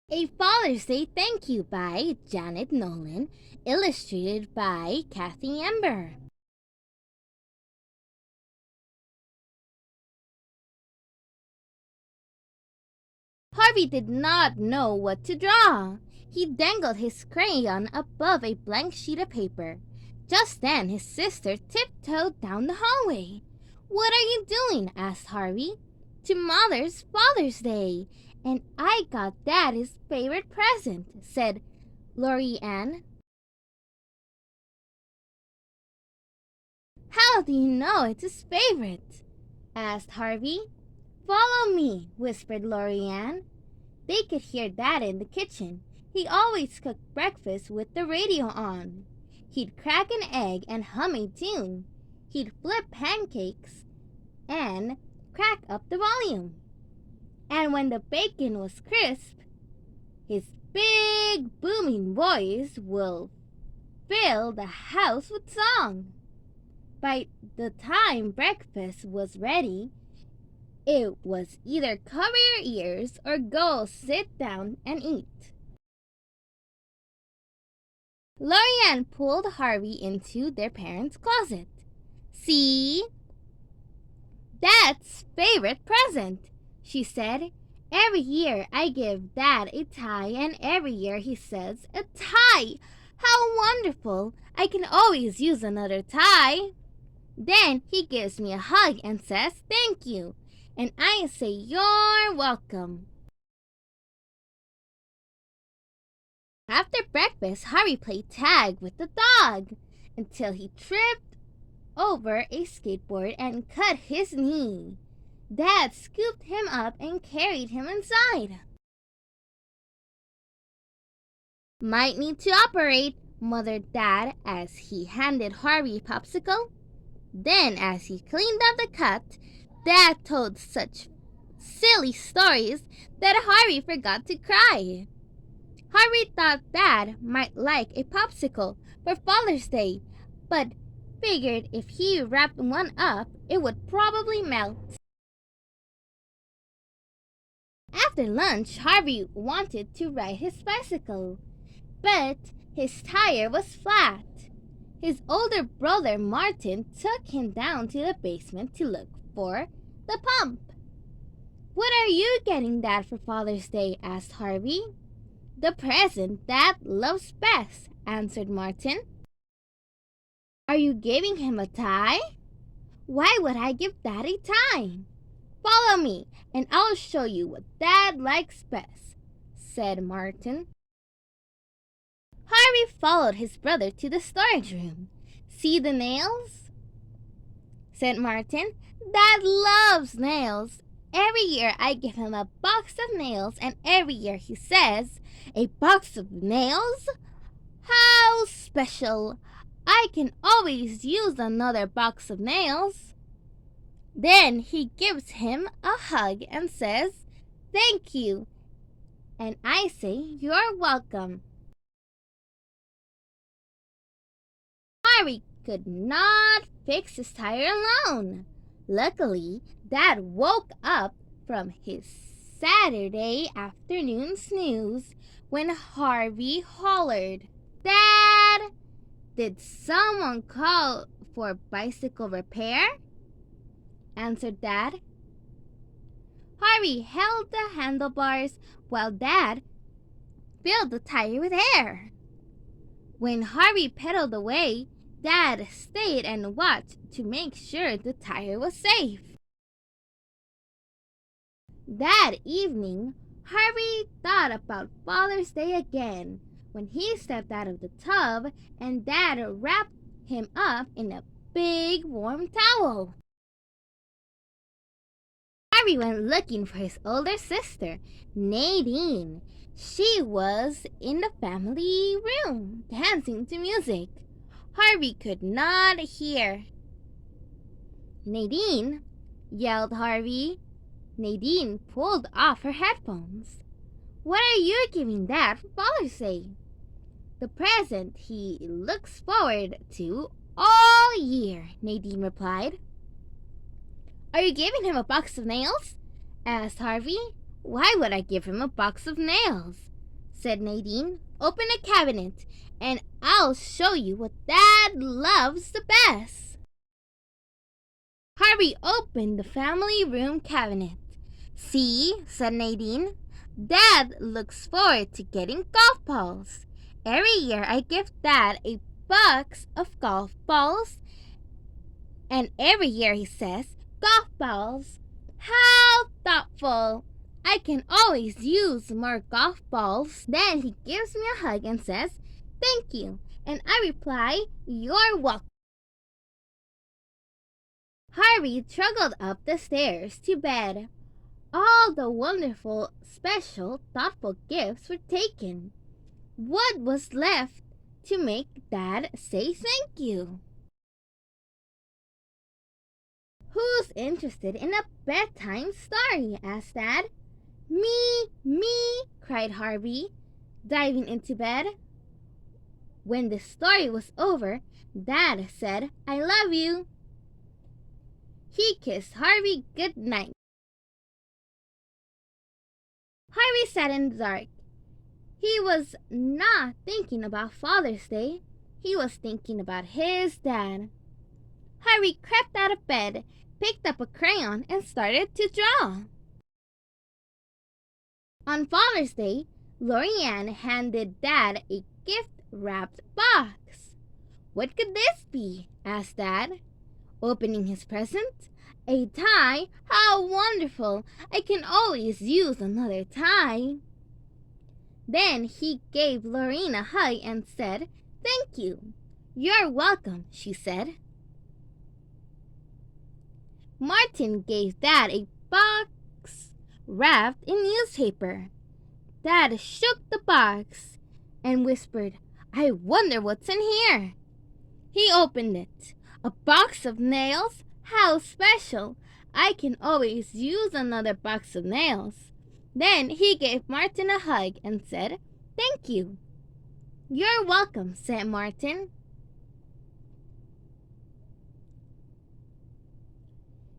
A Father's Day Thank You by Janeth Nolan, illustrated by Kathy Ember. Harvey did not know what to draw. He dangled his crayon above a blank sheet of paper. Just then his sister tiptoed down the hallway. "What are you doing?" asked Harvey. "Tomorrow's Father's Day, and I got Dad his favorite present," said Laurie Ann. "How do you know it's his favorite?" asked Harvey. "Follow me," whispered Laurie Ann. They could hear Dad in the kitchen. He always cooked breakfast with the radio on. He'd crack an egg and hum a tune. He'd flip pancakes and crack up the volume. And when the bacon was crisp, his big booming voice will fill the house with song. By the time breakfast was ready, it was either cover your ears or go sit down and eat. Laurie Ann pulled Harvey into their parents' closet. "See? Dad's favorite present," she said. "Every year I give Dad a tie, and every year he says, 'A tie! How wonderful! I can always use another tie.' Then he gives me a hug and says, 'Thank you.' And I say, 'You're welcome.'" After breakfast, Harvey played tag with the dog until he tripped over a skateboard and cut his knee. Dad scooped him up and carried him inside. "Might need to operate," muttered Dad as he handed Harvey a popsicle. Then, as he cleaned up the cut, Dad told such silly stories that Harvey forgot to cry. Harvey thought Dad might like a popsicle for Father's Day, but figured if he wrapped one up, it would probably melt. After lunch, Harvey wanted to ride his bicycle, but his tire was flat. His older brother Martin took him down to the basement to look for the pump. "What are you getting Dad for Father's Day?" asked Harvey. "The present Dad loves best," answered Martin. "Are you giving him a tie?" "Why would I give Dad a tie?" "Follow me, and I'll show you what Dad likes best," said Martin. Harvey followed his brother to the storage room. "See the nails?" said Martin. "Dad loves nails. Every year I give him a box of nails, and every year he says, 'A box of nails? How special! I can always use another box of nails.' Then he gives him a hug and says, 'Thank you.' And I say, 'You're welcome.'" Harvey could not fix his tire alone. Luckily, Dad woke up from his Saturday afternoon snooze when Harvey hollered, "Dad, did someone call for bicycle repair?" answered Dad. Harvey held the handlebars while Dad filled the tire with air. When Harvey pedaled away, Dad stayed and watched to make sure the tire was safe. That evening, Harvey thought about Father's Day again when he stepped out of the tub and Dad wrapped him up in a big warm towel. Harvey went looking for his older sister, Nadine. She was in the family room, dancing to music. Harvey could not hear. "Nadine!" yelled Harvey. Nadine pulled off her headphones. "What are you giving Dad for Father's Day?" "The present he looks forward to all year," Nadine replied. "Are you giving him a box of nails?" asked Harvey. "Why would I give him a box of nails?" said Nadine. "Open a cabinet, and I'll show you what Dad loves the best." Harvey opened the family room cabinet. "See," said Nadine, "Dad looks forward to getting golf balls. Every year I give Dad a box of golf balls, and every year he says, 'Golf balls. How thoughtful. I can always use more golf balls.' Then he gives me a hug and says, 'Thank you.' And I reply, 'You're welcome.'" Harvey trudged up the stairs to bed. All the wonderful, special, thoughtful gifts were taken. What was left to make Dad say thank you? "Who's interested in a bedtime story?" asked Dad. Me, cried Harvey, diving into bed. When the story was over, Dad said, "I love you." He kissed Harvey good night. Harvey sat in the dark. He was not thinking about Father's Day. He was thinking about his dad. Harvey crept out of bed, picked up a crayon, and started to draw. On Father's Day, Laurie Ann handed Dad a gift-wrapped box. "What could this be?" asked Dad, opening his present. "A tie? How wonderful! I can always use another tie." Then he gave Lorraine a hug and said, "Thank you." "You're welcome," she said. Martin gave Dad a box wrapped in newspaper. Dad shook the box and whispered, "I wonder what's in here." He opened it. "A box of nails? How special! I can always use another box of nails." Then he gave Martin a hug and said, "Thank you." "You're welcome," said Martin.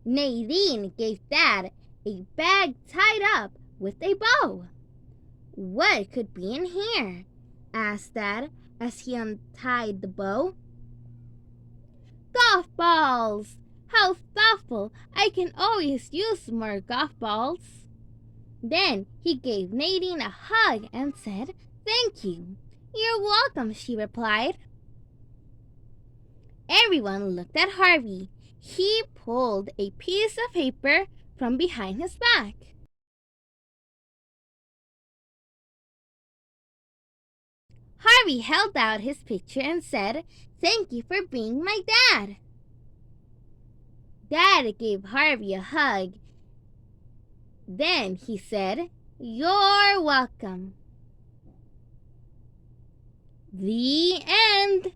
Nadine gave Dad a bag tied up with a bow. "What could be in here?" asked Dad as he untied the bow. "Golf balls! How thoughtful! I can always use more golf balls." Then he gave Nadine a hug and said, "Thank you." "You're welcome," she replied. Everyone looked at Harvey. He pulled a piece of paper from behind his back. Harvey held out his picture and said, "Thank you for being my dad." Dad gave Harvey a hug. Then he said, "You're welcome." The end.